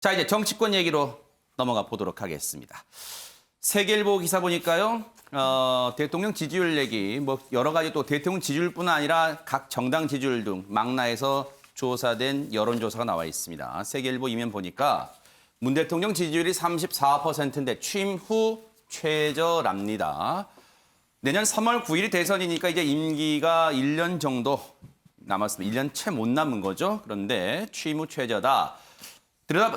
자, 이제 정치권 얘기로 넘어가 보도록 하겠습니다. 세계일보 기사 보니까요. 대통령 지지율 얘기, 뭐 여러 가지 또 대통령 지지율뿐 아니라 각 정당 지지율 등 망라해서 조사된 여론조사가 나와 있습니다. 세계일보 이면 보니까 문 대통령 지지율이 34%인데 취임 후 최저랍니다. 내년 3월 9일이 대선이니까 이제 임기가 1년 정도 남았습니다. 1년 채 못 남은 거죠. 그런데 취임 후 최저다.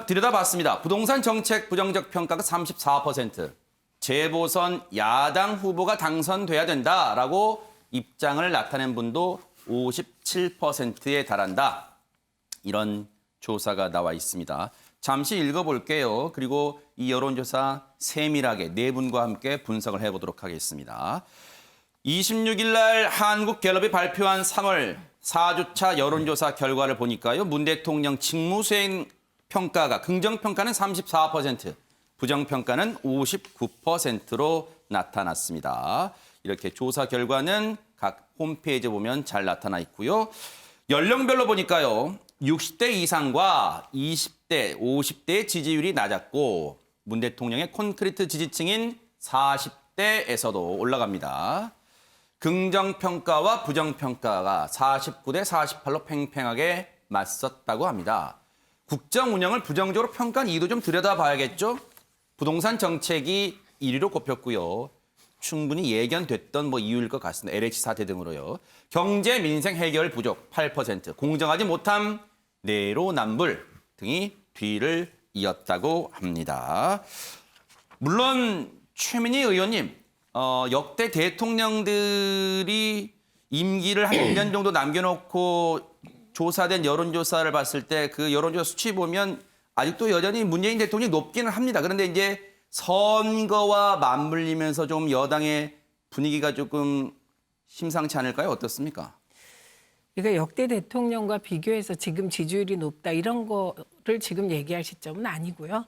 들여다봤습니다. 부동산 정책 부정적 평가가 34%. 재보선 야당 후보가 당선돼야 된다라고 입장을 나타낸 분도 57%에 달한다. 이런 조사가 나와 있습니다. 잠시 읽어볼게요. 그리고 이 여론조사 세밀하게 네 분과 함께 분석을 해보도록 하겠습니다. 26일 날 한국갤럽이 발표한 3월 4주차 여론조사 결과를 보니까요. 문 대통령 직무수행 평가가 긍정평가는 34%, 부정평가는 59%로 나타났습니다. 이렇게 조사 결과는 각 홈페이지에 보면 잘 나타나 있고요. 연령별로 보니까요. 60대 이상과 20대, 50대의 지지율이 낮았고 문 대통령의 콘크리트 지지층인 40대에서도 올라갑니다. 긍정평가와 부정평가가 49대 48로 팽팽하게 맞섰다고 합니다. 국정 운영을 부정적으로 평가한 이유도 좀 들여다봐야겠죠. 부동산 정책이 1위로 꼽혔고요. 충분히 예견됐던 이유일 것 같습니다. LH 사태 등으로요. 경제 민생 해결 부족 8%, 공정하지 못함 내로남불 등이 뒤를 이었다고 합니다. 물론 최민희 의원님, 역대 대통령들이 임기를 한 1년 정도 남겨놓고 조사된 여론조사를 봤을 때 그 여론조사 수치 보면 아직도 여전히 문재인 대통령이 높기는 합니다. 그런데 이제 선거와 맞물리면서 좀 여당의 분위기가 조금 심상치 않을까요? 어떻습니까? 그러니까 역대 대통령과 비교해서 지금 지지율이 높다 이런 거를 지금 얘기할 시점은 아니고요.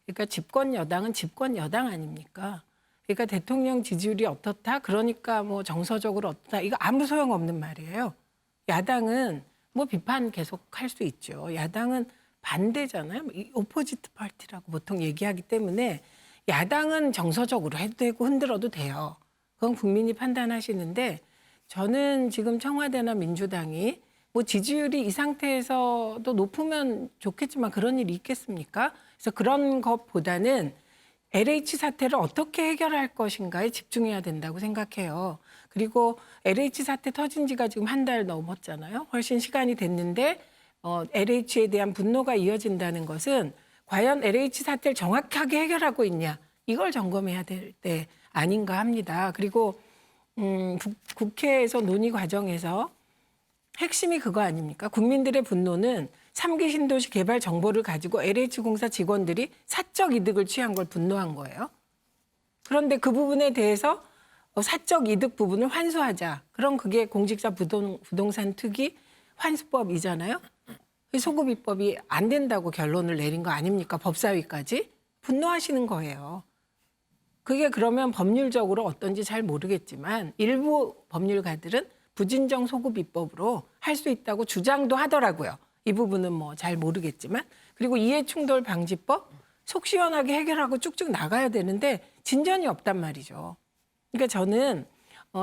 그러니까 집권 여당은 집권 여당 아닙니까? 그러니까 대통령 지지율이 어떻다? 그러니까 뭐 정서적으로 어떻다? 이거 아무 소용없는 말이에요. 야당은 뭐 비판 계속 할 수 있죠. 야당은 반대잖아요. 오포지트 파티라고 보통 얘기하기 때문에 야당은 정서적으로 해도 되고 흔들어도 돼요. 그건 국민이 판단하시는데 저는 지금 청와대나 민주당이 뭐 지지율이 이 상태에서도 높으면 좋겠지만 그런 일이 있겠습니까? 그래서 그런 것보다는 LH 사태를 어떻게 해결할 것인가에 집중해야 된다고 생각해요. 그리고 LH 사태 터진 지가 지금 한 달 넘었잖아요. 훨씬 시간이 됐는데 LH에 대한 분노가 이어진다는 것은 과연 LH 사태를 정확하게 해결하고 있냐. 이걸 점검해야 될 때 아닌가 합니다. 그리고 국회에서 논의 과정에서 핵심이 그거 아닙니까? 국민들의 분노는 3기 신도시 개발 정보를 가지고 LH공사 직원들이 사적 이득을 취한 걸 분노한 거예요. 그런데 그 부분에 대해서 사적 이득 부분을 환수하자. 그럼 그게 공직자 부동산 투기 환수법이잖아요. 소급입법이 안 된다고 결론을 내린 거 아닙니까? 법사위까지. 분노하시는 거예요. 그게 그러면 법률적으로 어떤지 잘 모르겠지만 일부 법률가들은 부진정 소급입법으로 할 수 있다고 주장도 하더라고요. 이 부분은 뭐 잘 모르겠지만. 그리고 이해충돌 방지법 속 시원하게 해결하고 쭉쭉 나가야 되는데 진전이 없단 말이죠. 그러니까 저는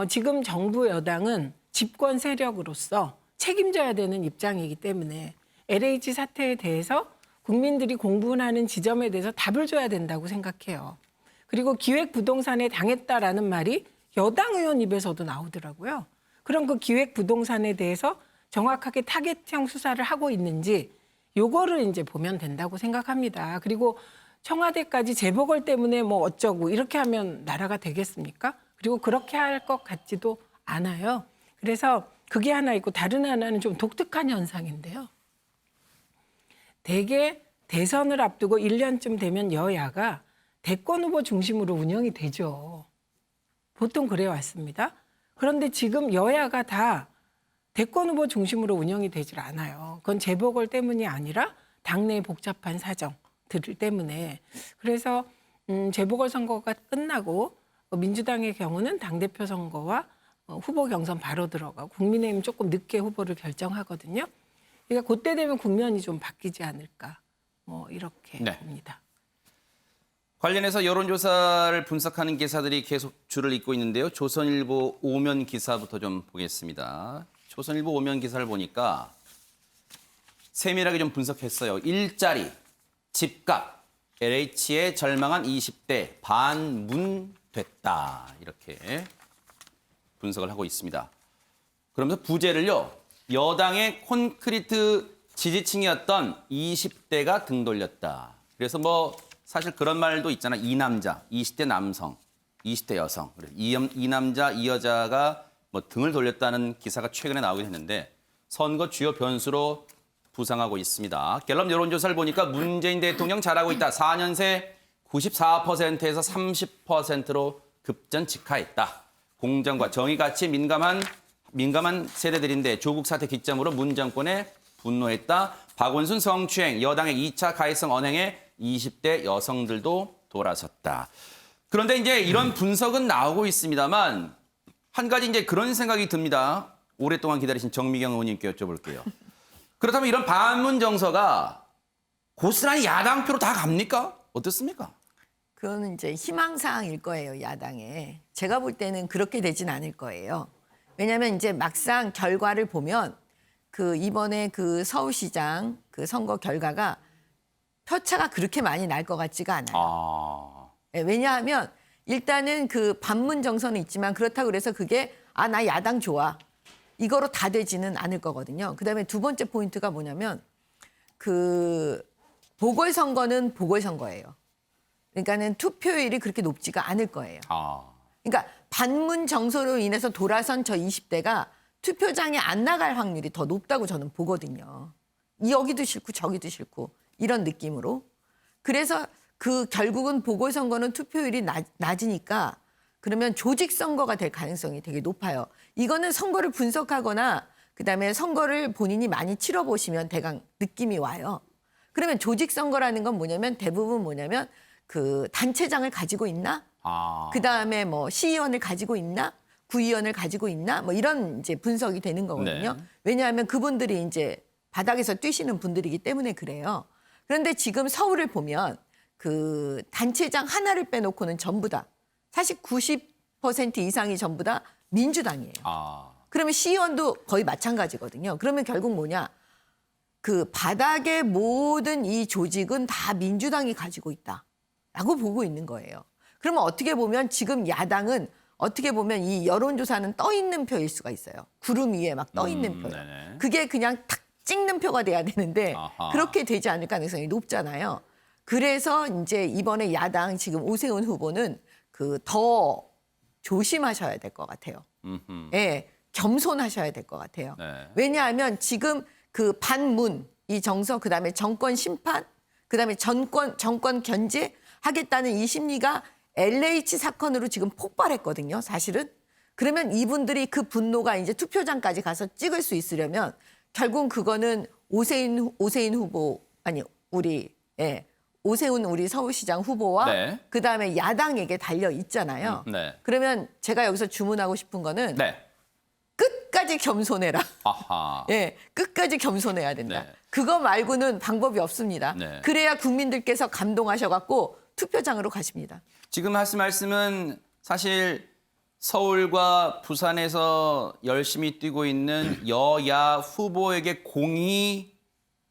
지금 정부 여당은 집권 세력으로서 책임져야 되는 입장이기 때문에 LH 사태에 대해서 국민들이 공분하는 지점에 대해서 답을 줘야 된다고 생각해요. 그리고 기획부동산에 당했다라는 말이 여당 의원 입에서도 나오더라고요. 그럼 그 기획부동산에 대해서 정확하게 타겟형 수사를 하고 있는지 요거를 이제 보면 된다고 생각합니다. 그리고 청와대까지 재보궐 때문에 뭐 어쩌고 이렇게 하면 나라가 되겠습니까? 그리고 그렇게 할 것 같지도 않아요. 그래서 그게 하나 있고 다른 하나는 좀 독특한 현상인데요. 대개 대선을 앞두고 1년쯤 되면 여야가 대권 후보 중심으로 운영이 되죠. 보통 그래 왔습니다. 그런데 지금 여야가 다 대권 후보 중심으로 운영이 되질 않아요. 그건 재보궐 때문이 아니라 당내의 복잡한 사정들 때문에. 그래서 재보궐 선거가 끝나고 민주당의 경우는 당대표 선거와 후보 경선 바로 들어가고 국민의힘 조금 늦게 후보를 결정하거든요. 그러니까 그때 되면 국면이 좀 바뀌지 않을까. 뭐 이렇게 네. 봅니다. 관련해서 여론조사를 분석하는 기사들이 계속 줄을 잇고 있는데요. 조선일보 오면 기사부터 좀 보겠습니다. 조선일보 오면 기사를 보니까 세밀하게 좀 분석했어요. 일자리, 집값, LH에 절망한 20대 반문됐다. 이렇게 분석을 하고 있습니다. 그러면서 부제를요. 여당의 콘크리트 지지층이었던 20대가 등 돌렸다. 그래서 뭐 사실 그런 말도 있잖아. 이 남자, 20대 남성, 20대 여성. 이 남자, 이 여자가 뭐 등을 돌렸다는 기사가 최근에 나오긴 했는데 선거 주요 변수로 부상하고 있습니다. 갤럽 여론조사를 보니까 문재인 대통령 잘하고 있다. 4년 새 94%에서 30%로 급전 직하했다. 공정과 정의 가치에 민감한 세대들인데 조국 사태 기점으로 문 정권에 분노했다. 박원순 성추행, 여당의 2차 가해성 언행에 20대 여성들도 돌아섰다. 그런데 이제 이런 분석은 나오고 있습니다만 한 가지 이제 그런 생각이 듭니다. 오랫동안 기다리신 정미경 의원님께 여쭤볼게요. 그렇다면 이런 반문 정서가 고스란히 야당 표로 다 갑니까? 어떻습니까? 그거는 이제 희망사항일 거예요, 야당에. 제가 볼 때는 그렇게 되진 않을 거예요. 왜냐하면 이제 막상 결과를 보면 그 이번에 그 서울시장 그 선거 결과가 표차가 그렇게 많이 날 것 같지가 않아요. 네, 왜냐하면 일단은 그 반문 정서는 있지만 그렇다고 그래서 그게 나 야당 좋아. 이거로 다 되지는 않을 거거든요. 그다음에 두 번째 포인트가 뭐냐면 그 보궐선거는 보궐선거예요. 그러니까는 투표율이 그렇게 높지가 않을 거예요. 그러니까 반문 정서로 인해서 돌아선 저 20대가 투표장에 안 나갈 확률이 더 높다고 저는 보거든요. 여기도 싫고 저기도 싫고 이런 느낌으로. 그래서 그 결국은 보궐선거는 투표율이 낮으니까 그러면 조직선거가 될 가능성이 되게 높아요. 이거는 선거를 분석하거나 그다음에 선거를 본인이 많이 치러보시면 대강 느낌이 와요. 그러면 조직선거라는 건 뭐냐면 대부분 뭐냐면 그 단체장을 가지고 있나? 그다음에 뭐 시의원을 가지고 있나? 구의원을 가지고 있나? 뭐 이런 이제 분석이 되는 거거든요. 네. 왜냐하면 그분들이 이제 바닥에서 뛰시는 분들이기 때문에 그래요. 그런데 지금 서울을 보면 그 단체장 하나를 빼놓고는 전부 다 사실 90% 이상이 전부 다 민주당이에요. 그러면 시의원도 거의 마찬가지거든요. 그러면 결국 뭐냐? 그 바닥의 모든 이 조직은 다 민주당이 가지고 있다라고 보고 있는 거예요. 그러면 어떻게 보면 지금 야당은 어떻게 보면 이 여론조사는 떠 있는 표일 수가 있어요. 구름 위에 막 떠 있는 표요. 네네. 그게 그냥 탁 찍는 표가 돼야 되는데 아하. 그렇게 되지 않을 가능성이 높잖아요. 그래서 이제 이번에 야당 지금 오세훈 후보는 그 더 조심하셔야 될 것 같아요. 예, 겸손하셔야 될 것 같아요. 네. 왜냐하면 지금 그 반문, 이 정서, 그다음에 정권 심판, 그다음에 정권 견제하겠다는 이 심리가 LH 사건으로 지금 폭발했거든요. 사실은. 그러면 이분들이 그 분노가 이제 투표장까지 가서 찍을 수 있으려면 결국 그거는 오세훈 후보 아니 오세훈 우리 서울시장 후보와 네. 그다음에 야당에게 달려 있잖아요. 네. 그러면 제가 여기서 주문하고 싶은 거는 네. 끝까지 겸손해라. 아하. 예, 끝까지 겸손해야 된다. 네. 그거 말고는 방법이 없습니다. 네. 그래야 국민들께서 감동하셔갖고 투표장으로 가십니다. 지금 하신 말씀은 사실 서울과 부산에서 열심히 뛰고 있는 여야 후보에게 공이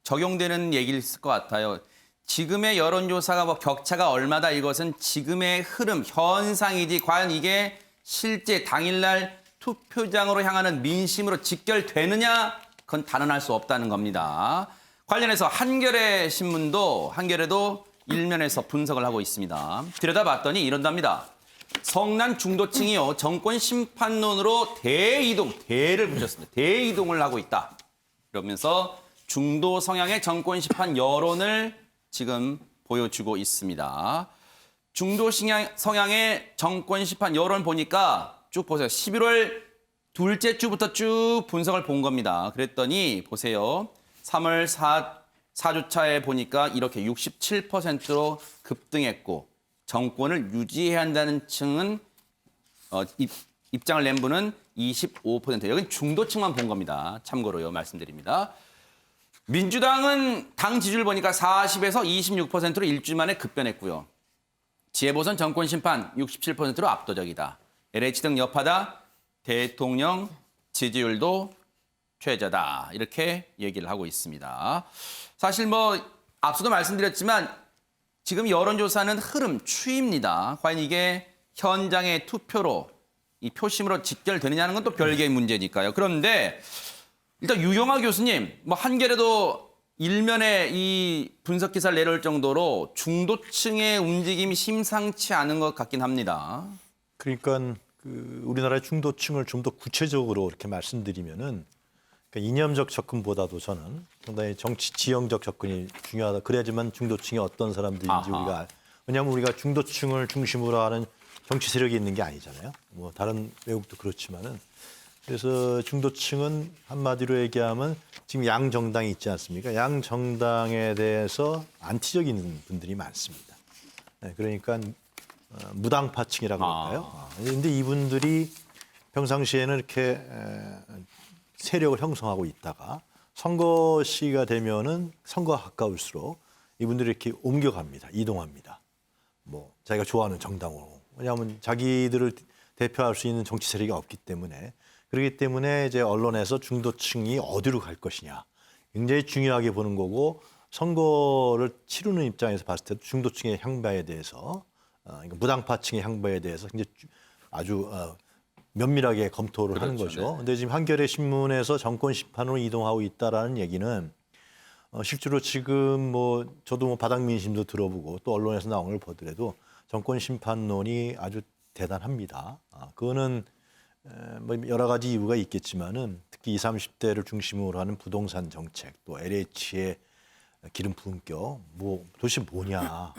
적용되는 얘기일 것 같아요. 지금의 여론조사가 뭐 격차가 얼마다 이것은 지금의 흐름, 현상이지 과연 이게 실제 당일날 투표장으로 향하는 민심으로 직결되느냐? 그건 단언할 수 없다는 겁니다. 관련해서 한겨레도 일면에서 분석을 하고 있습니다. 들여다봤더니 이런답니다. 성난 중도층이요. 정권 심판론으로 대를 붙였습니다. 대이동을 하고 있다. 그러면서 중도 성향의 정권 심판 여론을 지금 보여주고 있습니다. 중도 성향의 정권 심판 여론 보니까 쭉 보세요. 11월 둘째 주부터 쭉 분석을 본 겁니다. 그랬더니 보세요. 3월 4주차에 보니까 이렇게 67%로 급등했고 정권을 유지해야 한다는 층은 입장을 낸 분은 25%. 여긴 중도층만 본 겁니다. 참고로요. 말씀드립니다. 민주당은 당 지지율 보니까 40에서 26%로 일주일 만에 급변했고요. 재보선 정권 심판 67%로 압도적이다. LH 등 여파다. 대통령 지지율도 최저다. 이렇게 얘기를 하고 있습니다. 사실 뭐 앞서도 말씀드렸지만 지금 여론조사는 흐름, 추이입니다. 과연 이게 현장의 투표로 이 표심으로 직결되느냐는 건 또 별개의 문제니까요. 그런데 일단 유영하 교수님, 뭐 한겨레도 일면에 이 분석 기사를 내놓을 정도로 중도층의 움직임이 심상치 않은 것 같긴 합니다. 그러니까 우리나라의 중도층을 좀 더 구체적으로 이렇게 말씀드리면은 그러니까 이념적 접근보다도 저는 상당히 정치 지형적 접근이 중요하다. 그래야지만 중도층이 어떤 사람들인지 우리가 왜냐하면 우리가 중도층을 중심으로 하는 정치 세력이 있는 게 아니잖아요. 뭐 다른 외국도 그렇지만은 그래서 중도층은 한마디로 얘기하면 지금 양 정당이 있지 않습니까? 양 정당에 대해서 안티적인 분들이 많습니다. 네, 그러니까 무당파층이라고 할까요? 그런데 이분들이 평상시에는 이렇게 세력을 형성하고 있다가 선거 시기가 되면은 선거가 가까울수록 이분들이 이렇게 옮겨갑니다. 이동합니다. 뭐 자기가 좋아하는 정당으로. 왜냐하면 자기들을 대표할 수 있는 정치 세력이 없기 때문에 그렇기 때문에 이제 언론에서 중도층이 어디로 갈 것이냐 굉장히 중요하게 보는 거고 선거를 치르는 입장에서 봤을 때도 중도층의 향배에 대해서 그러니까 무당파층의 향배에 대해서 굉장히 아주 면밀하게 검토를 하는 거죠. 네. 근데 지금 한겨레 신문에서 정권 심판으로 이동하고 있다라는 얘기는 실제로 지금 뭐 저도 뭐 바닥 민심도 들어보고 또 언론에서 나온 걸 보더라도 정권 심판론이 아주 대단합니다. 그거는 뭐 여러 가지 이유가 있겠지만은 특히 20, 30대를 중심으로 하는 부동산 정책 또 LH의 기름 부은격 뭐 도대체 뭐냐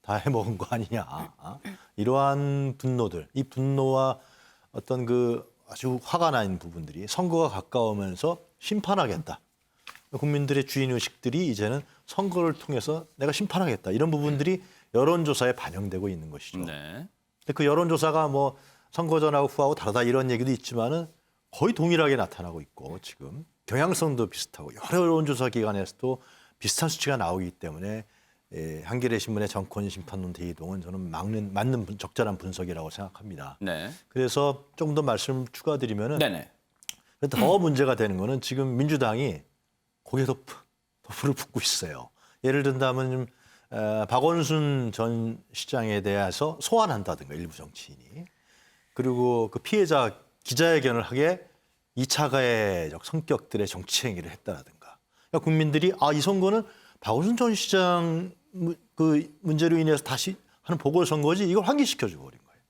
다 해먹은 거 아니냐 이러한 분노들 이 분노와 어떤 그 아주 화가 나는 부분들이 선거가 가까우면서 심판하겠다. 국민들의 주인의식들이 이제는 선거를 통해서 내가 심판하겠다. 이런 부분들이 여론조사에 반영되고 있는 것이죠. 네. 근데 그 여론조사가 뭐 선거 전하고 후하고 다르다 이런 얘기도 있지만은 거의 동일하게 나타나고 있고 지금 경향성도 비슷하고 여러 여론조사 기관에서도 비슷한 수치가 나오기 때문에 한겨레 신문의 정권 심판론 대이동은 저는 맞는 적절한 분석이라고 생각합니다. 네. 그래서 조금 더 말씀 추가드리면은 네네. 더 문제가 되는 거는 지금 민주당이 거기에 더 불을 붙고 있어요. 예를 든다면 박원순 전 시장에 대해서 소환한다든가 일부 정치인이 그리고 그 피해자 기자회견을 하게 2차 가해적 성격들의 정치 행위를 했다라든가 그러니까 국민들이 이 선거는 박원순 전 시장 그 문제로 인해서 다시 하는 보궐선거지 이걸 환기시켜주고 버린 거예요.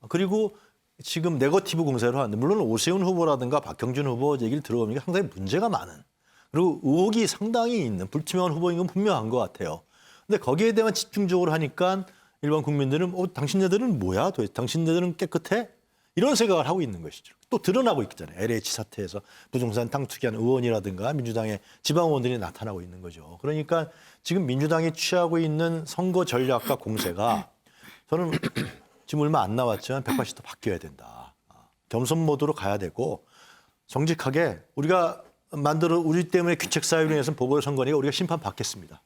그리고 지금 네거티브 공세로 하는데 물론 오세훈 후보라든가 박경준 후보 얘기를 들어보니까 상당히 문제가 많은 그리고 의혹이 상당히 있는 불투명한 후보인 건 분명한 것 같아요. 근데 거기에 대한 집중적으로 하니까 일반 국민들은 당신네들은 뭐야? 도대체 당신네들은 깨끗해? 이런 생각을 하고 있는 것이죠. 또 드러나고 있잖아요. LH 사태에서 부동산 땅 투기한 의원이라든가 민주당의 지방 의원들이 나타나고 있는 거죠. 그러니까 지금 민주당이 취하고 있는 선거 전략과 공세가 저는 지금 얼마 안 남았지만 180도 바뀌어야 된다. 겸손 모드로 가야 되고 정직하게 우리가 우리 때문에 귀책 사유로 인해서 보궐선거니까 우리가 심판받겠습니다.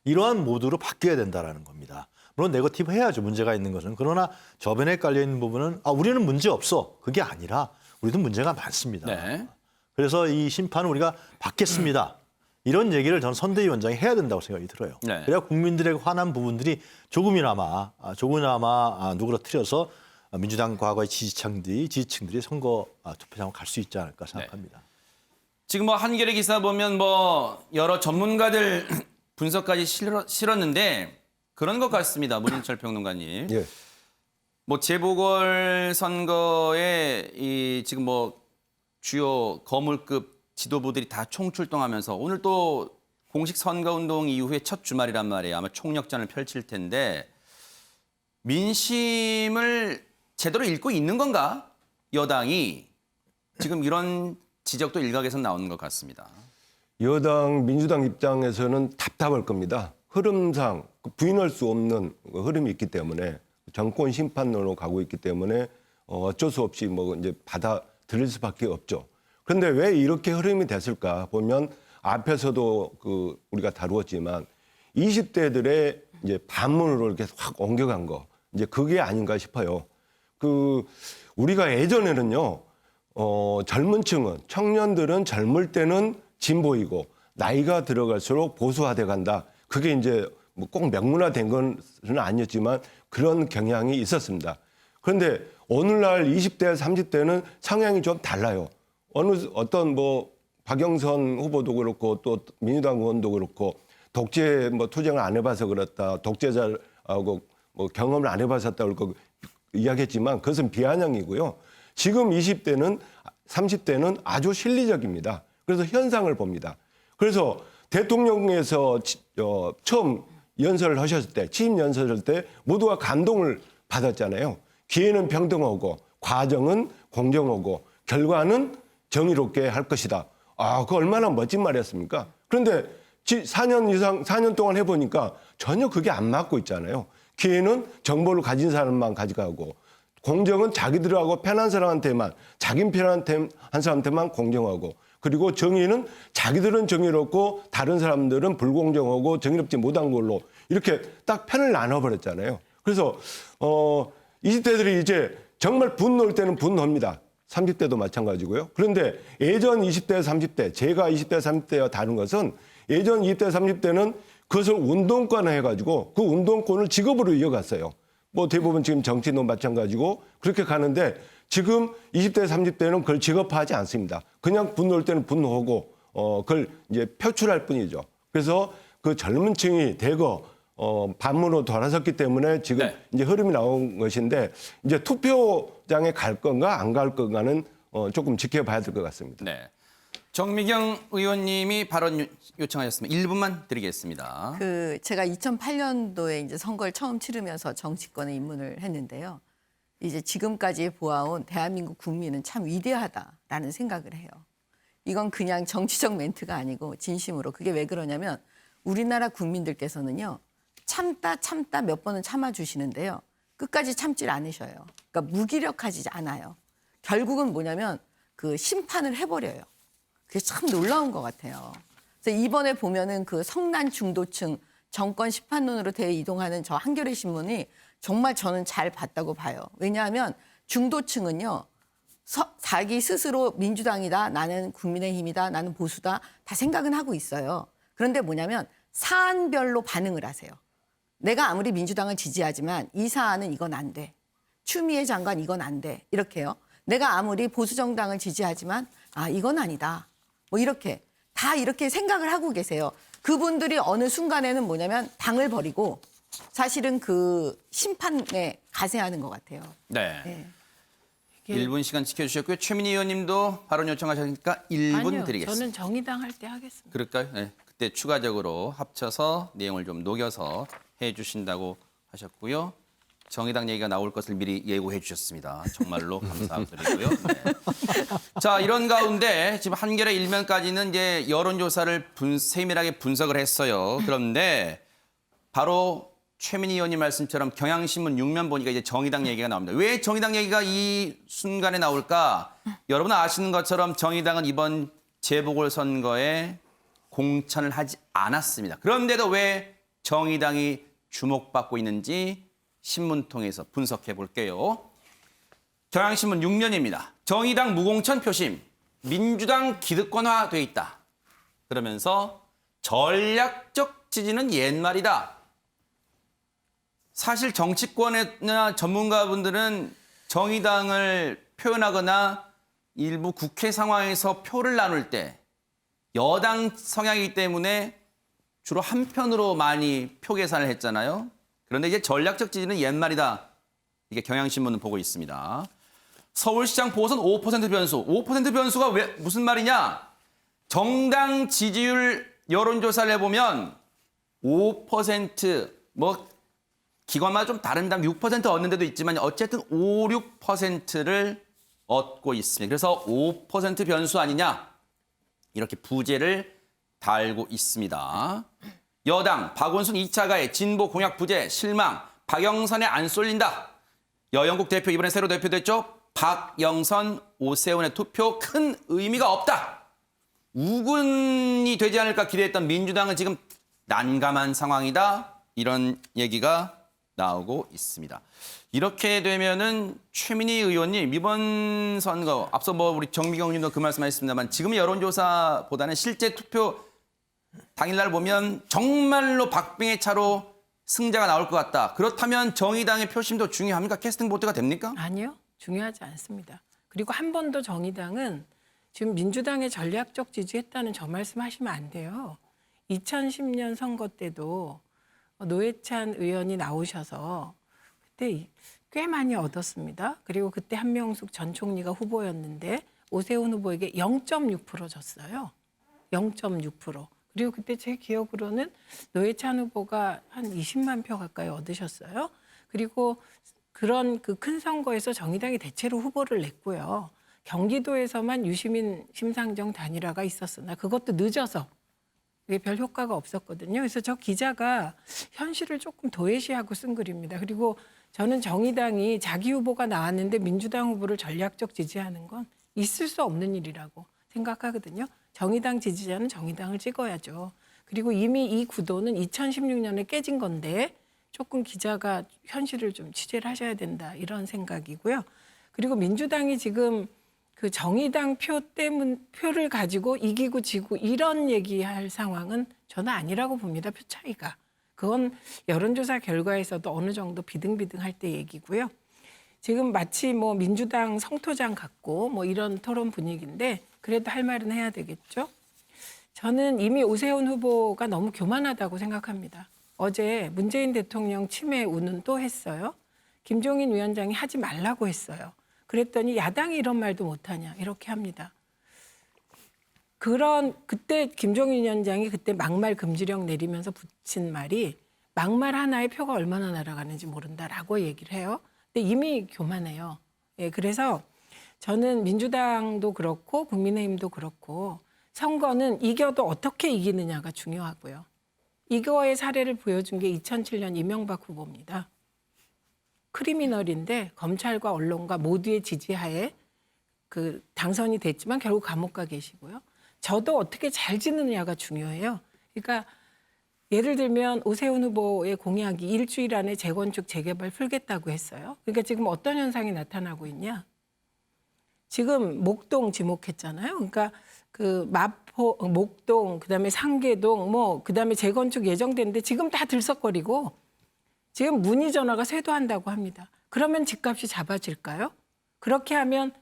이러한 모드로 바뀌어야 된다는 겁니다. 물론 네거티브 해야죠. 문제가 있는 것은. 그러나 저변에 깔려있는 부분은 우리는 문제 없어. 그게 아니라 우리도 문제가 많습니다. 네. 그래서 이 심판을 우리가 받겠습니다. 이런 얘기를 전 선대위원장이 해야 된다고 생각이 들어요. 네. 그래야 국민들에게 화난 부분들이 조금이나마 누그러뜨려서 민주당 과거의 지지층들이 선거 투표장으로 갈 수 있지 않을까 생각합니다. 네. 지금 뭐 한겨레 기사 보면 뭐 여러 전문가들 분석까지 실었는데 그런 것 같습니다. 문인철 평론가님. 예. 뭐 재보궐 선거에 이 지금 뭐 주요 거물급 지도부들이 다 총출동하면서 오늘 또 공식 선거운동 이후에 첫 주말이란 말이에요. 아마 총력전을 펼칠 텐데 민심을 제대로 읽고 있는 건가? 여당이 지금 이런 지적도 일각에서 나오는 것 같습니다. 여당 민주당 입장에서는 답답할 겁니다. 흐름상 부인할 수 없는 흐름이 있기 때문에 정권 심판론으로 가고 있기 때문에 어쩔 수 없이 뭐 이제 받아들일 수밖에 없죠. 그런데 왜 이렇게 흐름이 됐을까 보면 앞에서도 우리가 다루었지만 20대들의 이제 반문으로 이렇게 확 옮겨간 거 이제 그게 아닌가 싶어요. 우리가 예전에는요 젊은 층은 청년들은 젊을 때는 진보이고 나이가 들어갈수록 보수화돼 간다. 그게 이제 뭐 꼭 명문화된 건 아니었지만 그런 경향이 있었습니다. 그런데 오늘날 20대, 30대는 성향이 좀 달라요. 어떤 뭐 박영선 후보도 그렇고 또 민주당 의원도 그렇고 독재 뭐 투쟁을 안 해봐서 그렇다. 독재자하고 뭐 경험을 안 해봐서 그렇고 이야기했지만 그것은 비아냥이고요. 지금 20대는 30대는 아주 실리적입니다. 그래서 현상을 봅니다. 그래서 대통령에서 처음 연설을 하셨을 때, 취임 연설을 때 모두가 감동을 받았잖아요. 기회는 평등하고 과정은 공정하고 결과는 정의롭게 할 것이다. 그거 얼마나 멋진 말이었습니까? 그런데 4년 동안 해보니까 전혀 그게 안 맞고 있잖아요. 기회는 정보를 가진 사람만 가져가고 공정은 자기들하고 편한 사람한테만 자기 편한 사람한테만 공정하고 그리고 정의는 자기들은 정의롭고 다른 사람들은 불공정하고 정의롭지 못한 걸로 이렇게 딱 편을 나눠버렸잖아요. 그래서 20대들이 이제 정말 분노할 때는 분노합니다. 30대도 마찬가지고요. 그런데 예전 20대, 30대, 제가 20대, 30대와 다른 것은 예전 20대, 30대는 그것을 운동권을 해가지고 그 운동권을 직업으로 이어갔어요. 뭐 대부분 지금 정치도 마찬가지고 그렇게 가는데 지금 20대, 30대는 그걸 직업화하지 않습니다. 그냥 분노할 때는 분노하고 그걸 이제 표출할 뿐이죠. 그래서 그 젊은 층이 대거 반문으로 돌아섰기 때문에 지금 네. 이제 흐름이 나온 것인데 이제 투표장에 갈 건가 안 갈 건가는 조금 지켜봐야 될 것 같습니다. 네. 정미경 의원님이 발언 요청하셨습니다. 1분만 드리겠습니다. 제가 2008년도에 이제 선거를 처음 치르면서 정치권에 입문을 했는데요. 이제 지금까지 보아온 대한민국 국민은 참 위대하다라는 생각을 해요. 이건 그냥 정치적 멘트가 아니고 진심으로. 그게 왜 그러냐면 우리나라 국민들께서는요. 참다 몇 번은 참아주시는데요. 끝까지 참질 않으셔요. 그러니까 무기력하지 않아요. 결국은 뭐냐면 심판을 해버려요. 그게 참 놀라운 것 같아요. 그래서 이번에 보면은 성난 중도층 정권 심판론으로 대이동하는 저 한겨레 신문이 정말 저는 잘 봤다고 봐요. 왜냐하면 중도층은요. 자기 스스로 민주당이다, 나는 국민의힘이다, 나는 보수다 다 생각은 하고 있어요. 그런데 뭐냐면 사안별로 반응을 하세요. 내가 아무리 민주당을 지지하지만 이 사안은 이건 안 돼. 추미애 장관 이건 안 돼. 이렇게요. 내가 아무리 보수정당을 지지하지만 이건 아니다. 뭐 이렇게 다 이렇게 생각을 하고 계세요. 그분들이 어느 순간에는 뭐냐면 당을 버리고 사실은 심판에 가세하는 것 같아요. 네. 네. 1분 시간 지켜주셨고요. 최민희 의원님도 발언 요청하셨으니까 1분 아니요, 드리겠습니다. 저는 정의당 할 때 하겠습니다. 그럴까요? 네. 그때 추가적으로 합쳐서 내용을 좀 녹여서 해주신다고 하셨고요. 정의당 얘기가 나올 것을 미리 예고해 주셨습니다. 정말로 감사드리고요. 네. 자, 이런 가운데 지금 한겨레 일면까지는 이제 여론조사를 세밀하게 분석을 했어요. 그런데 바로 최민희 의원님 말씀처럼 경향신문 6면 보니까 이제 정의당 얘기가 나옵니다. 왜 정의당 얘기가 이 순간에 나올까? 여러분 아시는 것처럼 정의당은 이번 재보궐선거에 공천을 하지 않았습니다. 그런데도 왜 정의당이 주목받고 있는지 신문 통해서 분석해 볼게요. 경향신문 6면입니다. 정의당 무공천 표심, 민주당 기득권화돼 있다. 그러면서 전략적 지지는 옛말이다. 사실 정치권이나 전문가분들은 정의당을 표현하거나 일부 국회 상황에서 표를 나눌 때 여당 성향이기 때문에 주로 한편으로 많이 표 계산을 했잖아요. 그런데 이제 전략적 지지는 옛말이다. 이게 경향신문은 보고 있습니다. 서울시장 보선 5% 변수. 5% 변수가 무슨 말이냐? 정당 지지율 여론조사를 해보면 5% 기관마다 좀 다른다면 6% 얻는 데도 있지만 어쨌든 5, 6%를 얻고 있습니다. 그래서 5% 변수 아니냐? 이렇게 부재를 달고 있습니다. 여당 박원순 2차 가해 진보 공약 부재 실망 박영선에 안 쏠린다. 여영국 대표 이번에 새로 대표됐죠. 박영선 오세훈의 투표 큰 의미가 없다. 우군이 되지 않을까 기대했던 민주당은 지금 난감한 상황이다. 이런 얘기가 나오고 있습니다. 이렇게 되면은 최민희 의원님 이번 선거 앞서 뭐 우리 정미경 님도 그 말씀하셨습니다만 지금 여론조사보다는 실제 투표 당일날 보면 정말로 박빙의 차로 승자가 나올 것 같다. 그렇다면 정의당의 표심도 중요합니까? 캐스팅 보트가 됩니까? 아니요. 중요하지 않습니다. 그리고 한 번 더 정의당은 지금 민주당의 전략적 지지했다는 저 말씀하시면 안 돼요. 2010년 선거 때도 노회찬 의원이 나오셔서 그때 꽤 많이 얻었습니다. 그리고 그때 한명숙 전 총리가 후보였는데 오세훈 후보에게 0.6% 졌어요. 0.6%. 그리고 그때 제 기억으로는 노회찬 후보가 한 20만 표 가까이 얻으셨어요. 그리고 그런 그 큰 선거에서 정의당이 대체로 후보를 냈고요. 경기도에서만 유시민 심상정 단일화가 있었으나 그것도 늦어서 그게 별 효과가 없었거든요. 그래서 저 기자가 현실을 조금 도외시하고 쓴 글입니다. 그리고 저는 정의당이 자기 후보가 나왔는데 민주당 후보를 전략적 지지하는 건 있을 수 없는 일이라고 생각하거든요. 정의당 지지자는 정의당을 찍어야죠. 그리고 이미 이 구도는 2016년에 깨진 건데 조금 기자가 현실을 좀 취재를 하셔야 된다 이런 생각이고요. 그리고 민주당이 지금 그 정의당 표를 가지고 이기고 지고 이런 얘기할 상황은 저는 아니라고 봅니다. 표 차이가. 그건 여론조사 결과에서도 어느 정도 비등비등할 때 얘기고요. 지금 마치 뭐 민주당 성토장 같고 뭐 이런 토론 분위기인데 그래도 할 말은 해야 되겠죠. 저는 이미 오세훈 후보가 너무 교만하다고 생각합니다. 어제 문재인 대통령 치매 운운 또 했어요. 김종인 위원장이 하지 말라고 했어요. 그랬더니 야당이 이런 말도 못하냐 이렇게 합니다. 그때 김종인 위원장이 그때 막말 금지령 내리면서 붙인 말이 막말 하나에 표가 얼마나 날아가는지 모른다라고 얘기를 해요. 근데 이미 교만해요. 예, 그래서 저는 민주당도 그렇고 국민의힘도 그렇고 선거는 이겨도 어떻게 이기느냐가 중요하고요. 이거의 사례를 보여준 게 2007년 이명박 후보입니다. 크리미널인데 검찰과 언론과 모두의 지지하에 그 당선이 됐지만 결국 감옥 가 계시고요. 저도 어떻게 잘 지느냐가 중요해요. 그러니까 예를 들면 오세훈 후보의 공약이 일주일 안에 재건축 재개발 풀겠다고 했어요. 그러니까 지금 어떤 현상이 나타나고 있냐? 지금 목동 지목했잖아요. 그러니까 그 마포, 목동, 그다음에 상계동, 뭐 그다음에 재건축 예정됐는데 지금 다 들썩거리고 지금 문의 전화가 쇄도한다고 합니다. 그러면 집값이 잡아질까요? 그렇게 하면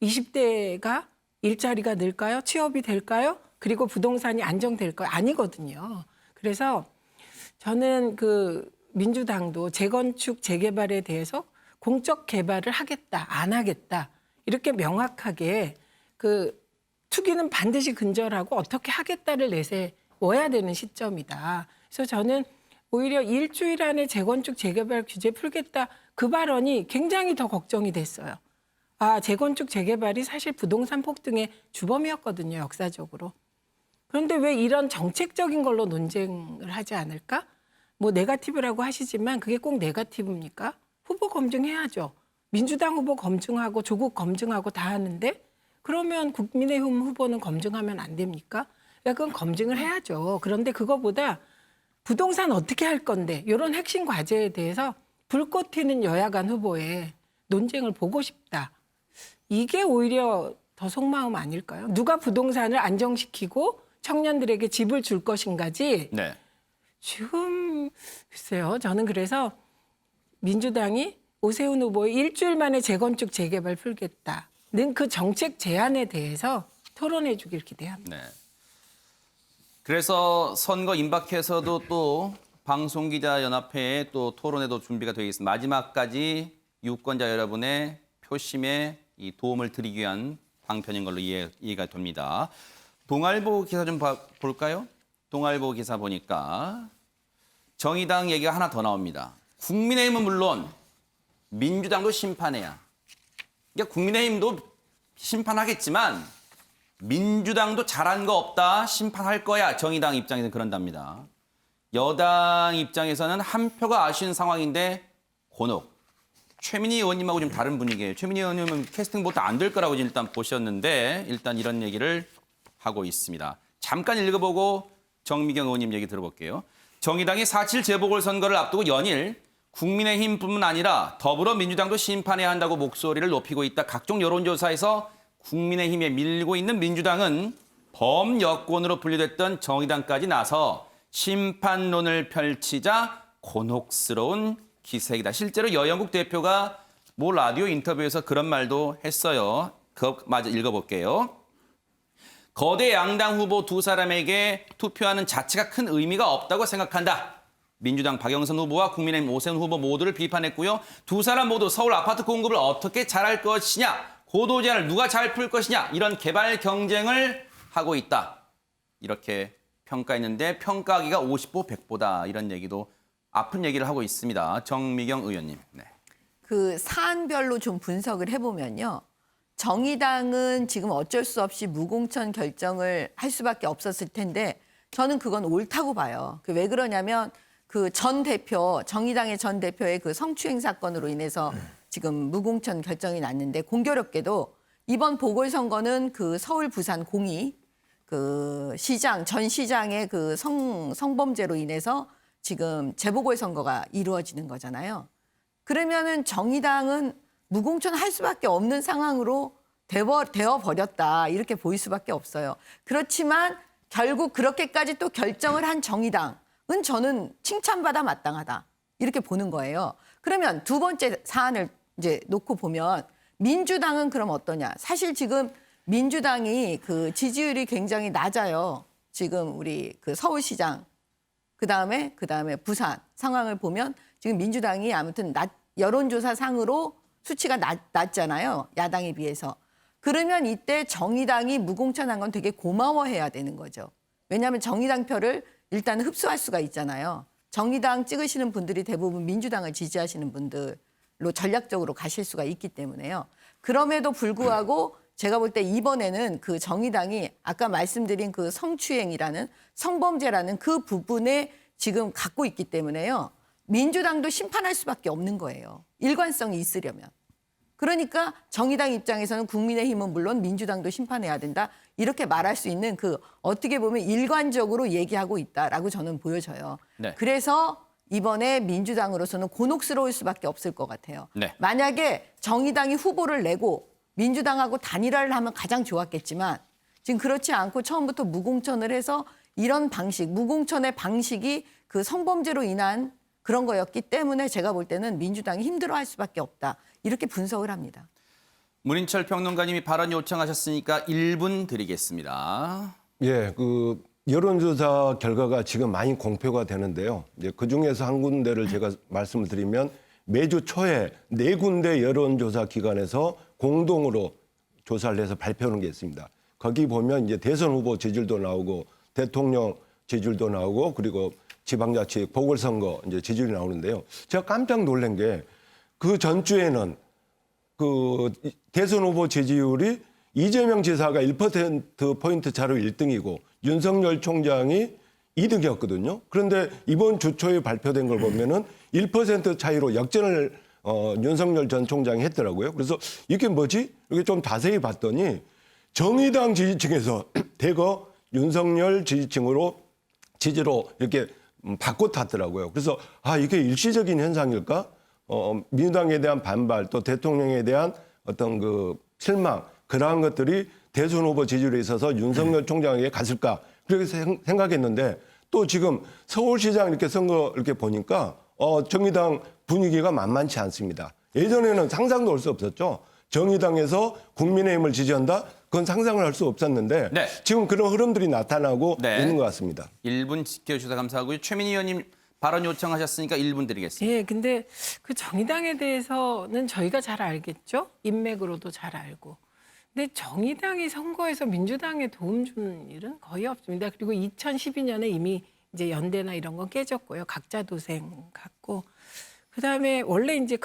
20대가 일자리가 늘까요? 취업이 될까요? 그리고 부동산이 안정될까요? 아니거든요. 그래서 저는 그 민주당도 재건축 재개발에 대해서 공적 개발을 하겠다, 안 하겠다 이렇게 명확하게 그 투기는 반드시 근절하고 어떻게 하겠다를 내세워야 되는 시점이다. 그래서 저는 오히려 일주일 안에 재건축 재개발 규제 풀겠다 그 발언이 굉장히 더 걱정이 됐어요. 아, 재건축 재개발이 사실 부동산 폭등의 주범이었거든요, 역사적으로. 그런데 왜 이런 정책적인 걸로 논쟁을 하지 않을까? 뭐 네거티브라고 하시지만 그게 꼭 네거티브입니까? 후보 검증해야죠. 민주당 후보 검증하고 조국 검증하고 다 하는데 그러면 국민의힘 후보는 검증하면 안 됩니까? 그건 검증을 해야죠. 그런데 그거보다 부동산 어떻게 할 건데 이런 핵심 과제에 대해서 불꽃 튀는 여야 간 후보의 논쟁을 보고 싶다. 이게 오히려 더 속마음 아닐까요? 누가 부동산을 안정시키고 청년들에게 집을 줄 것인가지. 네. 지금 글쎄요. 저는 그래서 민주당이 오세훈 후보의 일주일 만에 재건축 재개발 풀겠다는 그 정책 제안에 대해서 토론해 주길 기대합니다. 네. 그래서 선거 임박해서도 또 방송기자연합회의 또 토론회도 준비가 되어 있습니다. 마지막까지 유권자 여러분의 표심에 이 도움을 드리기 위한 방편인 걸로 이해가 됩니다. 동아일보 기사 좀 볼까요? 동아일보 기사 보니까 정의당 얘기가 하나 더 나옵니다. 국민의힘은 물론 민주당도 심판해야. 그러니까 국민의힘도 심판하겠지만 민주당도 잘한 거 없다, 심판할 거야. 정의당 입장에서는 그런답니다. 여당 입장에서는 한 표가 아쉬운 상황인데 곤혹. 최민희 의원님하고 좀 다른 분위기예요. 최민희 의원님은 캐스팅 보트 안 될 거라고 일단 보셨는데 일단 이런 얘기를 하고 있습니다. 잠깐 읽어보고 정미경 의원님 얘기 들어볼게요. 정의당이 4.7 재보궐선거를 앞두고 연일 국민의힘뿐만 아니라 더불어민주당도 심판해야 한다고 목소리를 높이고 있다. 각종 여론조사에서 국민의힘에 밀리고 있는 민주당은 범여권으로 분류됐던 정의당까지 나서 심판론을 펼치자 곤혹스러운 기색이다. 실제로 여영국 대표가 모 라디오 인터뷰에서 그런 말도 했어요. 그거 마저 읽어볼게요. 거대 양당 후보 두 사람에게 투표하는 자체가 큰 의미가 없다고 생각한다. 민주당 박영선 후보와 국민의힘 오세훈 후보 모두를 비판했고요. 두 사람 모두 서울 아파트 공급을 어떻게 잘할 것이냐, 고도 제한을 누가 잘 풀 것이냐, 이런 개발 경쟁을 하고 있다. 이렇게 평가했는데 평가하기가 50보 100보다 이런 얘기도 아픈 얘기를 하고 있습니다. 정미경 의원님. 네. 그 사안별로 좀 분석을 해보면요. 정의당은 지금 어쩔 수 없이 무공천 결정을 할 수밖에 없었을 텐데 저는 그건 옳다고 봐요. 왜 그러냐면 그 전 대표, 정의당의 전 대표의 그 성추행 사건으로 인해서 지금 무공천 결정이 났는데 공교롭게도 이번 보궐선거는 그 서울, 부산 공이 그 시장, 전 시장의 그 성범죄로 인해서 지금 재보궐선거가 이루어지는 거잖아요. 그러면은 정의당은 무공천 할 수밖에 없는 상황으로 되어 버렸다. 이렇게 보일 수밖에 없어요. 그렇지만 결국 그렇게까지 또 결정을 한 정의당은 저는 칭찬받아 마땅하다. 이렇게 보는 거예요. 그러면 두 번째 사안을 이제 놓고 보면 민주당은 그럼 어떠냐? 사실 지금 민주당이 그 지지율이 굉장히 낮아요. 지금 우리 그 서울시장 그다음에 부산 상황을 보면 지금 민주당이 아무튼 여론조사 상으로 수치가 낮잖아요. 야당에 비해서. 그러면 이때 정의당이 무공천한 건 되게 고마워해야 되는 거죠. 왜냐하면 정의당 표를 일단 흡수할 수가 있잖아요. 정의당 찍으시는 분들이 대부분 민주당을 지지하시는 분들로 전략적으로 가실 수가 있기 때문에요. 그럼에도 불구하고 제가 볼 때 이번에는 그 정의당이 아까 말씀드린 그 성추행이라는 성범죄라는 그 부분에 지금 갖고 있기 때문에요. 민주당도 심판할 수밖에 없는 거예요. 일관성이 있으려면. 그러니까 정의당 입장에서는 국민의힘은 물론 민주당도 심판해야 된다. 이렇게 말할 수 있는 그 어떻게 보면 일관적으로 얘기하고 있다라고 저는 보여져요. 네. 그래서 이번에 민주당으로서는 곤혹스러울 수밖에 없을 것 같아요. 네. 만약에 정의당이 후보를 내고 민주당하고 단일화를 하면 가장 좋았겠지만 지금 그렇지 않고 처음부터 무공천을 해서 이런 방식, 무공천의 방식이 그 성범죄로 인한 그런 거였기 때문에 제가 볼 때는 민주당이 힘들어할 수밖에 없다. 이렇게 분석을 합니다. 문인철 평론가님이 발언 요청하셨으니까 1분 드리겠습니다. 예, 그 여론조사 결과가 지금 많이 공표가 되는데요. 이제 그 중에서 한 군데를 제가 말씀을 드리면 매주 초에 4군데 여론조사 기관에서 공동으로 조사를 해서 발표하는 게 있습니다. 거기 보면 이제 대선 후보 지지율도 나오고 대통령 지지율도 나오고 그리고 지방자치 보궐선거 이제 지지율이 나오는데요. 제가 깜짝 놀란 게 그 전주에는 그 대선 후보 지지율이 이재명 지사가 1%포인트 차로 1등이고 윤석열 총장이 2등이었거든요. 그런데 이번 주 초에 발표된 걸 보면은 1% 차이로 역전을 윤석열 전 총장이 했더라고요. 그래서 이게 뭐지? 이렇게 좀 자세히 봤더니 정의당 지지층에서 대거 윤석열 지지로 이렇게 바꿔 탔더라고요. 그래서 이게 일시적인 현상일까? 민주당에 대한 반발 또 대통령에 대한 어떤 그 실망 그러한 것들이 대선 후보 지지율에 있어서 윤석열 총장에게 갔을까? 그렇게 생각했는데 또 지금 서울시장 이렇게 선거 이렇게 보니까 정의당 분위기가 만만치 않습니다. 예전에는 상상도 할 수 없었죠. 정의당에서 국민의힘을 지지한다? 그건 상상을 할 수 없었는데 네. 지금 그런 흐름들이 나타나고 네. 있는 것 같습니다. 1분 지켜주셔서 감사하고요. 최민희 의원님 발언 요청하셨으니까 1분 드리겠습니다. 예, 근데 그 정의당에 대해서는 저희가 잘 알겠죠? 인맥으로도 잘 알고. 근데 정의당이 선거에서 민주당에 도움 주는 일은 거의 없습니다. 그리고 2012년에 이미 이제 연대나 이런 건 깨졌고요. 각자 도생 같고. 그다음에 원래 이제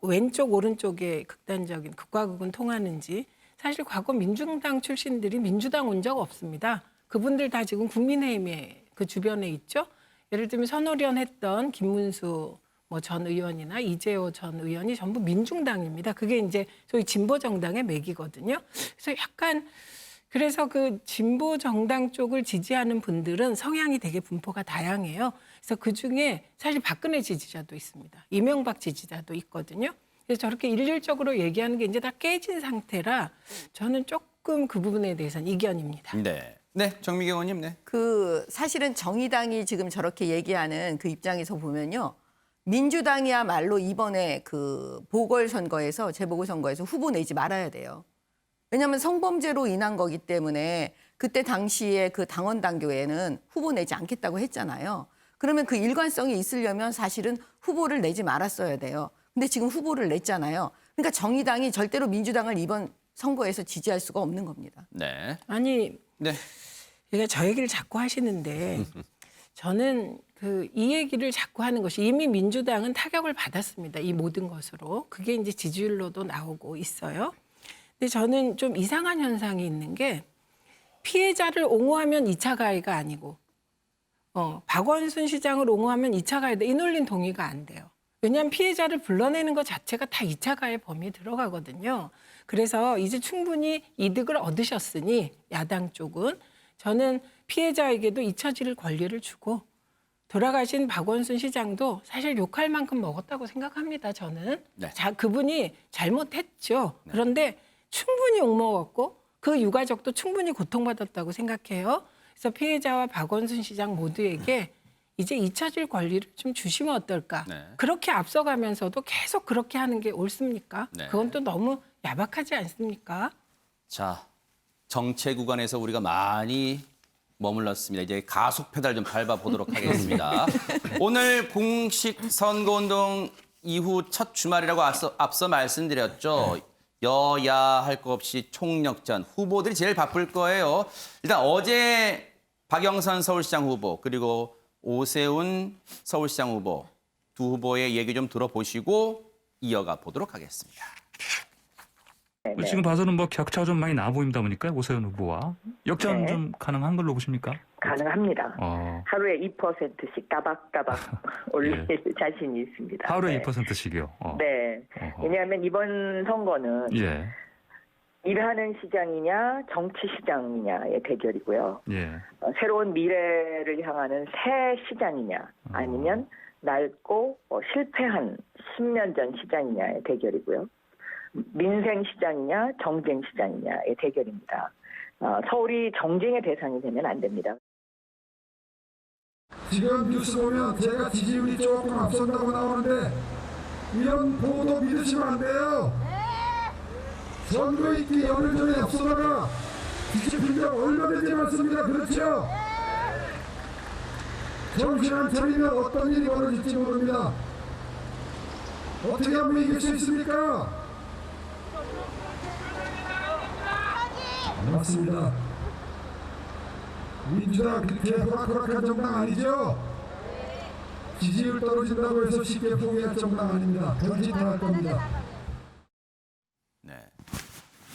왼쪽 오른쪽에 극단적인 극과 극은 통하는지 사실 과거 민주당 출신들이 민주당 온 적 없습니다. 그분들 다 지금 국민의힘에 그 주변에 있죠. 예를 들면 선호련 했던 김문수 전 의원이나 이재호 전 의원이 전부 민중당입니다. 그게 이제 소위 진보 정당의 맥이거든요. 그래서 약간 그래서 그 진보 정당 쪽을 지지하는 분들은 성향이 되게 분포가 다양해요. 그래서 그중에 사실 박근혜 지지자도 있습니다. 이명박 지지자도 있거든요. 그래서 저렇게 일률적으로 얘기하는 게 이제 다 깨진 상태라 저는 조금 그 부분에 대해서는 이견입니다. 네. 네, 정미경 의원님. 네. 그 사실은 정의당이 지금 저렇게 얘기하는 그 입장에서 보면요. 민주당이야말로 이번에 그 보궐선거에서 재보궐선거에서 후보 내지 말아야 돼요. 왜냐하면 성범죄로 인한 거기 때문에 그때 당시에 그 당원 당규에는 후보 내지 않겠다고 했잖아요. 그러면 그 일관성이 있으려면 사실은 후보를 내지 말았어야 돼요. 근데 지금 후보를 냈잖아요. 그러니까 정의당이 절대로 민주당을 이번 선거에서 지지할 수가 없는 겁니다. 네. 아니, 네. 그러니까 저 얘기를 자꾸 하시는데 저는 이 얘기를 자꾸 하는 것이 이미 민주당은 타격을 받았습니다. 이 모든 것으로. 그게 이제 지지율로도 나오고 있어요. 근데 저는 좀 이상한 현상이 있는 게 피해자를 옹호하면 2차 가해가 아니고 박원순 시장을 옹호하면 2차 가해다. 이 논리는 동의가 안 돼요. 왜냐하면 피해자를 불러내는 것 자체가 다 2차 가해 범위에 들어가거든요. 그래서 이제 충분히 이득을 얻으셨으니 야당 쪽은 저는 피해자에게도 잊혀질 권리를 주고 돌아가신 박원순 시장도 사실 욕할 만큼 먹었다고 생각합니다. 저는. 네. 그분이 잘못했죠. 그런데 충분히 욕먹었고 그 유가족도 충분히 고통받았다고 생각해요. 그래서 피해자와 박원순 시장 모두에게 이제 잊혀질 권리를 좀 주시면 어떨까. 네. 그렇게 앞서가면서도 계속 그렇게 하는 게 옳습니까? 네. 그건 또 너무 야박하지 않습니까? 자, 정체 구간에서 우리가 많이 머물렀습니다. 이제 가속 페달 좀 밟아 보도록 하겠습니다. 오늘 공식 선거운동 이후 첫 주말이라고 앞서 말씀드렸죠. 여야 할 것 없이 총력전, 후보들이 제일 바쁠 거예요. 일단 어제 박영선 서울시장 후보 그리고 오세훈 서울시장 후보 두 후보의 얘기 좀 들어보시고 이어가 보도록 하겠습니다. 지금 봐서는 뭐 격차가 좀 많이 나 보입니다 보니까 오세훈 후보와 역전 네. 좀 가능한 걸로 보십니까? 가능합니다. 하루에 2%씩 따박따박 올릴 자신이 있습니다. 하루에 네. 2%씩이요. 네. 왜냐하면 이번 선거는 예. 일하는 시장이냐 정치 시장이냐의 대결이고요. 예. 새로운 미래를 향하는 새 시장이냐 아니면 낡고 실패한 10년 전 시장이냐의 대결이고요. 민생 시장이냐 정쟁 시장이냐의 대결입니다. 서울이 정쟁의 대상이 되면 안 됩니다. 지금 뉴스 보면 제가 지지율이 조금 앞선다고 나오는데 이런 보도 믿으시면 안 돼요. 선거 있기 열흘 전에 앞서다가 뒤집힌 적 얼마 되지 않습니다. 그렇죠? 정신 안 차리면 어떤 일이 벌어질지 모릅니다. 어떻게 하면 이길 수 있습니까? 맞습니다. 민주당 그렇게 호락호락한 정당 아니죠? 지지율 떨어진다고 해서 쉽게 포기할 정당 아닙니다. 전진할 겁니다. 네.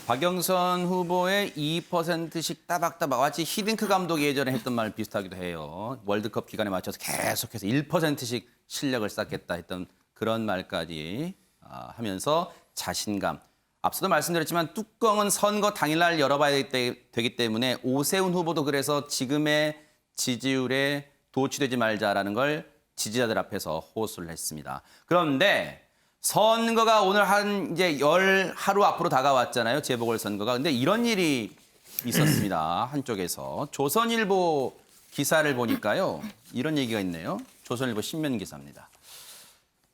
박영선 후보의 2%씩 따박따박 마치 히딩크 감독이 예전에 했던 말 비슷하기도 해요. 월드컵 기간에 맞춰서 계속해서 1%씩 실력을 쌓겠다 했던 그런 말까지 하면서 자신감. 앞서도 말씀드렸지만 뚜껑은 선거 당일날 열어봐야 되기 때문에 오세훈 후보도 그래서 지금의 지지율에 도취되지 말자라는 걸 지지자들 앞에서 호소를 했습니다. 그런데 선거가 오늘 이제 하루 앞으로 다가왔잖아요. 재보궐선거가. 근데 이런 일이 있었습니다. 한쪽에서. 조선일보 기사를 보니까요. 이런 얘기가 있네요. 조선일보 신면 기사입니다.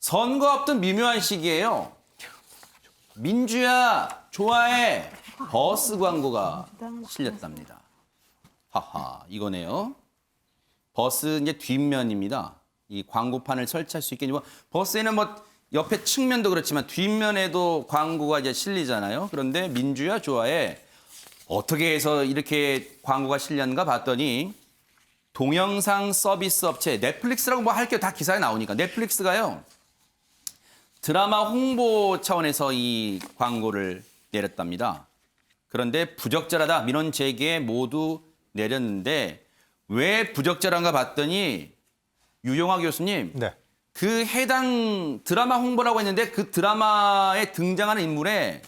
선거 앞둔 미묘한 시기예요. 민주야 좋아해 버스 광고가 실렸답니다. 하하 이거네요. 버스 이제 뒷면입니다. 이 광고판을 설치할 수 있게 버스에는 뭐 옆에 측면도 그렇지만 뒷면에도 광고가 이제 실리잖아요. 그런데 민주야 좋아해 어떻게 해서 이렇게 광고가 실렸는가 봤더니 동영상 서비스 업체 넷플릭스라고 뭐 할 게 다 기사에 나오니까 넷플릭스가요. 드라마 홍보 차원에서 이 광고를 내렸답니다. 그런데 부적절하다 민원 제기에 모두 내렸는데 왜 부적절한가 봤더니 유용하 교수님 네. 그 해당 드라마 홍보라고 했는데 그 드라마에 등장하는 인물에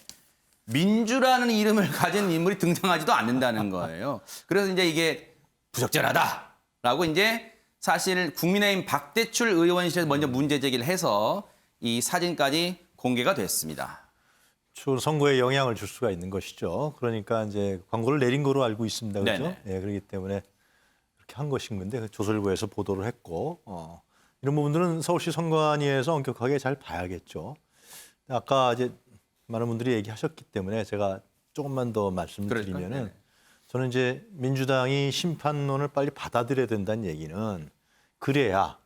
민주라는 이름을 가진 인물이 등장하지도 않는다는 거예요. 그래서 이제 이게 부적절하다라고 이제 사실 국민의힘 박대출 의원실에서 먼저 문제 제기를 해서 이 사진까지 공개가 됐습니다. 선거에 영향을 줄 수가 있는 것이죠. 그러니까 이제 광고를 내린 거로 알고 있습니다. 그렇죠? 네네. 예, 그렇기 때문에 그렇게 한 것인 건데 조선일보에서 보도를 했고 이런 부분들은 서울시 선관위에서 엄격하게 잘 봐야겠죠. 아까 이제 많은 분들이 얘기하셨기 때문에 제가 조금만 더 말씀드리면은 그러니까, 저는 이제 민주당이 심판론을 빨리 받아들여야 된다는 얘기는 그래야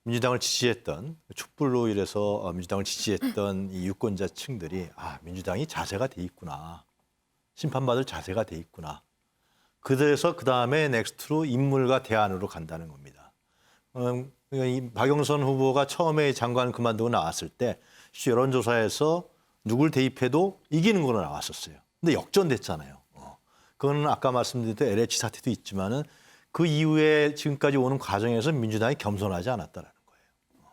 민주당을 지지했던 촛불로 인해서 민주당을 지지했던 이 유권자층들이 민주당이 자세가 돼 있구나. 심판받을 자세가 돼 있구나. 그래서 그다음에 넥스트로 인물과 대안으로 간다는 겁니다. 이 박영선 후보가 처음에 장관 그만두고 나왔을 때 여론조사에서 누굴 대입해도 이기는 걸로 나왔었어요. 근데 역전됐잖아요. 그거는 아까 말씀드린 대로 LH 사태도 있지만은 그 이후에 지금까지 오는 과정에서 민주당이 겸손하지 않았다라는 거예요.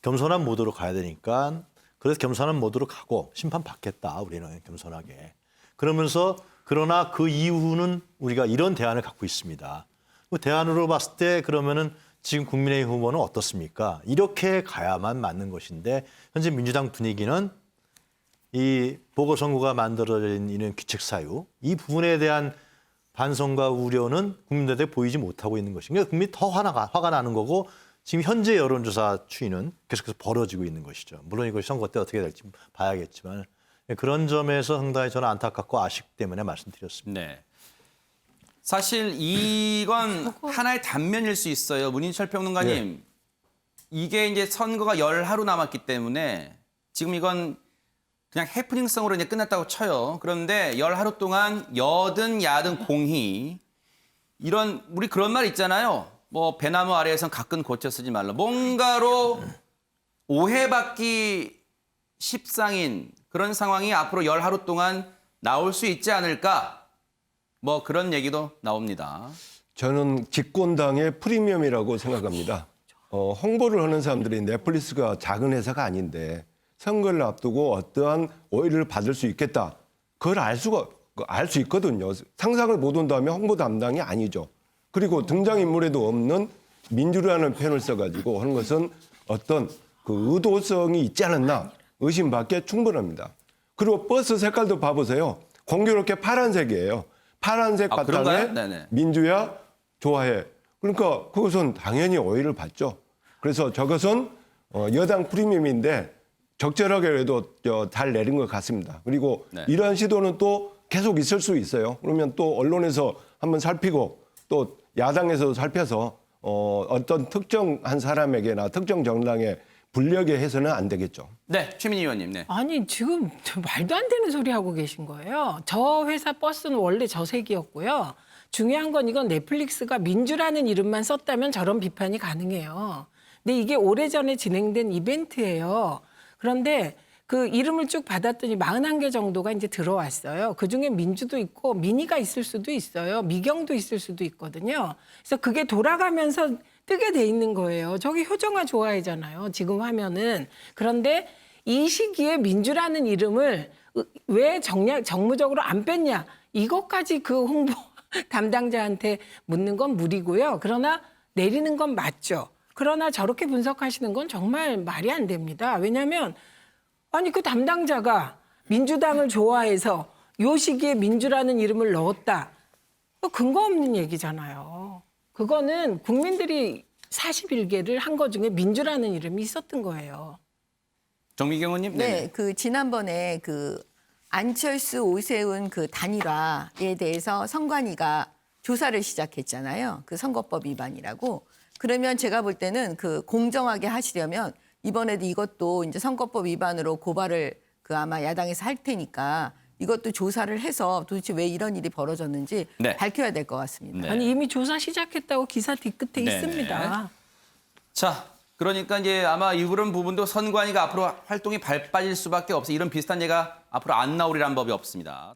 겸손한 모드로 가야 되니까 그래서 겸손한 모드로 가고 심판 받겠다 우리는 겸손하게. 그러면서 그러나 그 이후는 우리가 이런 대안을 갖고 있습니다. 그 대안으로 봤을 때 그러면은 지금 국민의힘 후보는 어떻습니까? 이렇게 가야만 맞는 것인데 현재 민주당 분위기는 이 보궐선거가 만들어진 이런 귀책사유 이 부분에 대한 반성과 우려는 국민들에게 보이지 못하고 있는 것인가? 국민이 더 화가 나는 거고 지금 현재 여론조사 추이는 계속해서 벌어지고 있는 것이죠. 물론 이것이 선거 때 어떻게 될지 봐야겠지만 그런 점에서 상당히 저는 안타깝고 아쉽기 때문에 말씀드렸습니다. 네. 사실 이건 하나의 단면일 수 있어요. 문인철 평론가님. 이게 이제 선거가 10하루 남았기 때문에 지금 이건 그냥 해프닝성으로 이제 끝났다고 쳐요. 그런데 10하루 동안 여든 야든 공히 이런 우리 그런 말 있잖아요. 뭐 배나무 아래에선 가끔 고쳐 쓰지 말라. 뭔가로 오해받기 십상인 그런 상황이 앞으로 10하루 동안 나올 수 있지 않을까? 뭐 그런 얘기도 나옵니다. 저는 집권당의 프리미엄이라고 생각합니다. 홍보를 하는 사람들이 넷플릭스가 작은 회사가 아닌데 선거를 앞두고 어떠한 오해를 받을 수 있겠다. 그걸 알 수 있거든요. 상상을 못 온다면 홍보 담당이 아니죠. 그리고 등장인물에도 없는 민주라는 표현을 써가지고 하는 것은 어떤 그 의도성이 있지 않았나 의심받기에 충분합니다. 그리고 버스 색깔도 봐보세요. 공교롭게 파란색이에요. 파란색 그런가요? 바탕에 네네. 민주야 좋아해. 그러니까 그것은 당연히 오해를 받죠. 그래서 저것은 여당 프리미엄인데 적절하게라도 잘 내린 것 같습니다. 그리고 네. 이러한 시도는 또 계속 있을 수 있어요. 그러면 또 언론에서 한번 살피고 또 야당에서도 살펴서 어떤 특정한 사람에게나 특정 정당에 불리하게 해서는 안 되겠죠. 네, 최민희 의원님. 네. 아니 지금 저 말도 안 되는 소리 하고 계신 거예요. 저 회사 버스는 원래 저 색이었고요. 중요한 건 이건 넷플릭스가 민주라는 이름만 썼다면 저런 비판이 가능해요. 근데 이게 오래전에 진행된 이벤트예요. 그런데 그 이름을 쭉 받았더니 41개 정도가 이제 들어왔어요. 그중에 민주도 있고 미니가 있을 수도 있어요. 미경도 있을 수도 있거든요. 그래서 그게 돌아가면서 뜨게 돼 있는 거예요. 저기 효정아 좋아해잖아요. 지금 하면은. 그런데 이 시기에 민주라는 이름을 왜 정무적으로 안 뺐냐. 이것까지 그 홍보 담당자한테 묻는 건 무리고요. 그러나 내리는 건 맞죠. 그러나 저렇게 분석하시는 건 정말 말이 안 됩니다. 왜냐하면 아니 그 담당자가 민주당을 좋아해서 요 시기에 민주라는 이름을 넣었다. 근거 없는 얘기잖아요. 그거는 국민들이 41개를 한 거 중에 민주라는 이름이 있었던 거예요. 정미경 의원님. 네, 그 지난번에 그 안철수 오세훈 그 단일화에 대해서 선관위가 조사를 시작했잖아요. 그 선거법 위반이라고. 그러면 제가 볼 때는 그 공정하게 하시려면 이번에도 이것도 이제 선거법 위반으로 고발을 그 아마 야당에서 할 테니까 이것도 조사를 해서 도대체 왜 이런 일이 벌어졌는지 네. 밝혀야 될 것 같습니다. 네. 아니 이미 조사 시작했다고 기사 뒤끝에 네네. 있습니다. 자, 그러니까 이제 아마 이런 부분도 선관위가 앞으로 활동이 발 빠질 수밖에 없어. 이런 비슷한 예가 앞으로 안 나오리란 법이 없습니다.